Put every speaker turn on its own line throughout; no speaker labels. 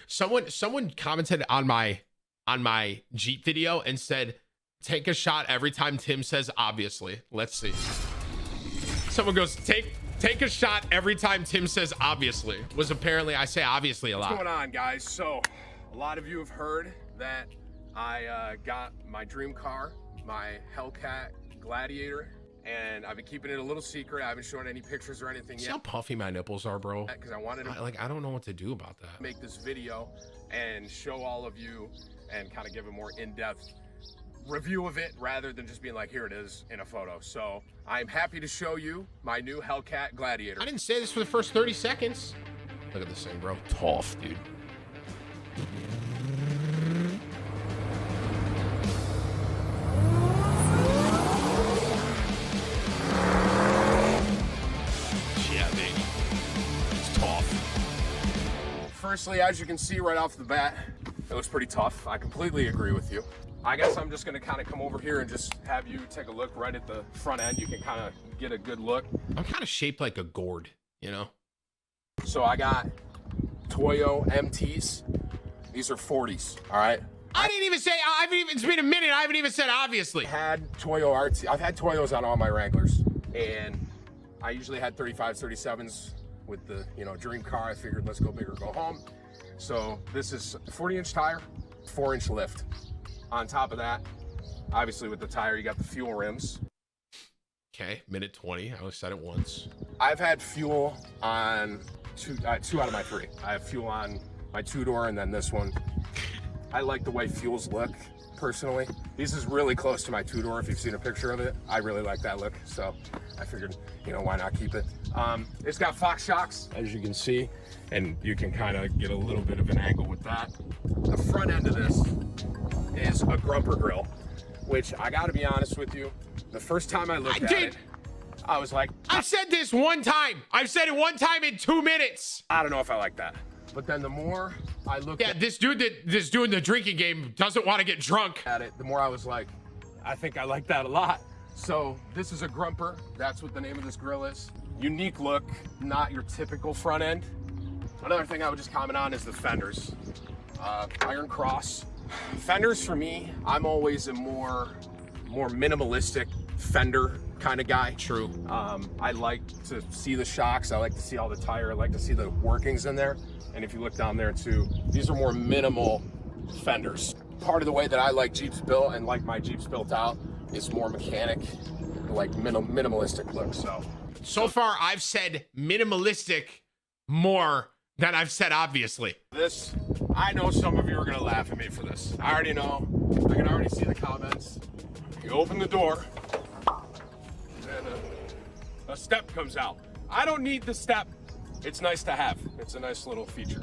Someone commented on my Jeep video and said, take a shot every time Tim says obviously. Let's see. Someone goes, take a shot every time Tim says obviously. Was apparently I say obviously a lot.
What's going on, guys? So a lot of you have heard that I got my dream car, my HELLCAT Gladiator, and I've been keeping it a little secret. I haven't shown any pictures or anything
See
yet.
how puffy my nipples are, bro?
Because I wanted to
I don't know what to do about that.
make this video and show all of you and kind of give a more in-depth review of it rather than just being like, here it is in a photo. So I'm happy to show you my new HELLCAT Gladiator.
I didn't say this for the first 30 seconds. Look at this thing, bro. Tough, dude. Yeah, baby. It's tough.
Firstly, as you can see right off the bat, it was pretty tough. I completely agree with you. I guess I'm just gonna kind of come over here and just have you take a look right at the front end. You can kind of get a good look.
I'm kind of shaped like a gourd, you know?
So I got Toyo MTs. These are 40s, all right?
I didn't even say, it's been a minute. I haven't even said obviously.
Had Toyo RT, I've had Toyos on all my Wranglers, and I usually had 35s, 37s with the, you know, dream car. I figured let's go big or go home. So this is 40-inch tire, 4-inch lift. On top of that, obviously with the tire, you got the fuel rims.
Okay, minute 20. I only said it once.
I've had fuel on two out of my 3. I have fuel on my 2-door and then this one. I like the way fuels look, personally. This is really close to my 2-door. If you've seen a picture of it, I really like that look. So I figured, you know, why not keep it? It's got Fox shocks, as you can see, and you can kind of get a little bit of an angle with that. The front end of this is a grumper grill, which I gotta be honest with you, the first time I looked at it, I was like,
I've said this one time. I've said it one time in 2 minutes.
I don't know if I like that. But then the more I looked at
this dude that's doing the drinking game doesn't want to get drunk.
it, the more I was like, I think I like that a lot. So this is a grumper. That's what the name of this grill is. Unique look, not your typical front end. Another thing I would just comment on is the fenders. Iron cross. Fenders for me, I'm always a more minimalistic fender kind of guy.
True.
I like to see the shocks. I like to see all the tire. I like to see the workings in there. And if you look down there too, these are more minimal fenders. Part of the way that I like Jeeps built and like my Jeeps built out is more mechanic, like minimalistic look. So
far I've said minimalistic more than I've said obviously.
This, I know some of you are gonna laugh at me for this. I already know. I can already see the comments. You open the door, and a step comes out. I don't need the step. It's nice to have. It's a nice little feature.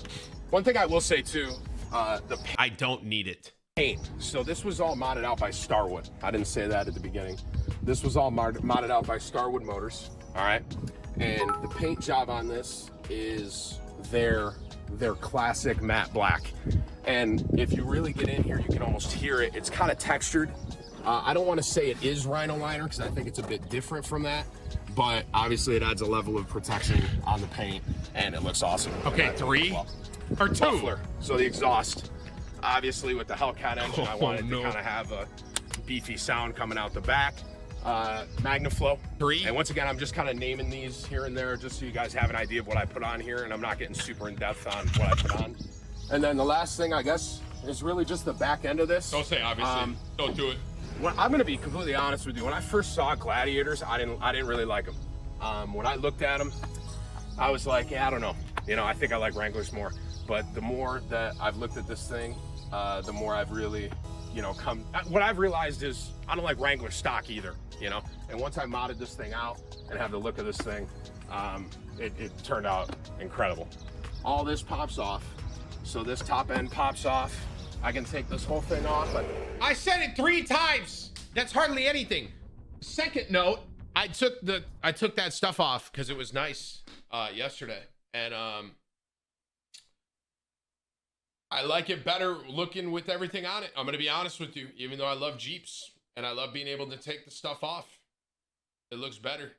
One thing I will say too,
I don't need it.
paint. So this was all modded out by Starwood. I didn't say that at the beginning. This was all modded out by Starwood Motors. All right, and the paint job on this is their classic matte black. And if you really get in here, you can almost hear it. It's kind of textured. I don't want to say it is rhino liner because I think it's a bit different from that, but obviously it adds a level of protection on the paint and it looks awesome.
Okay, 3 or 2.
Muffler. So the exhaust, obviously with the HELLCAT engine, I wanted to kind of have a beefy sound coming out the back. MagnaFlow.
3.
And once again, I'm just kind of naming these here and there just so you guys have an idea of what I put on here, and I'm not getting super in depth on what I put on. And then the last thing, I guess, is really just the back end of this.
Don't say obviously. Don't do it.
Well, I'm gonna be completely honest with you. When I first saw Gladiators, I didn't really like them. When I looked at them, I was like, yeah, I don't know. You know, I think I like Wranglers more. But the more that I've looked at this thing, the more I've really, you know, what I've realized is I don't like Wrangler stock either, you know? And once I modded this thing out and have the look of this thing, it turned out incredible. All this pops off. So this top end pops off. I can take this whole thing off.
I said it 3 times. That's hardly anything. Second note, I took that stuff off because it was nice yesterday, and I like it better looking with everything on it. I'm gonna be honest with you, even though I love Jeeps and I love being able to take the stuff off, it looks better.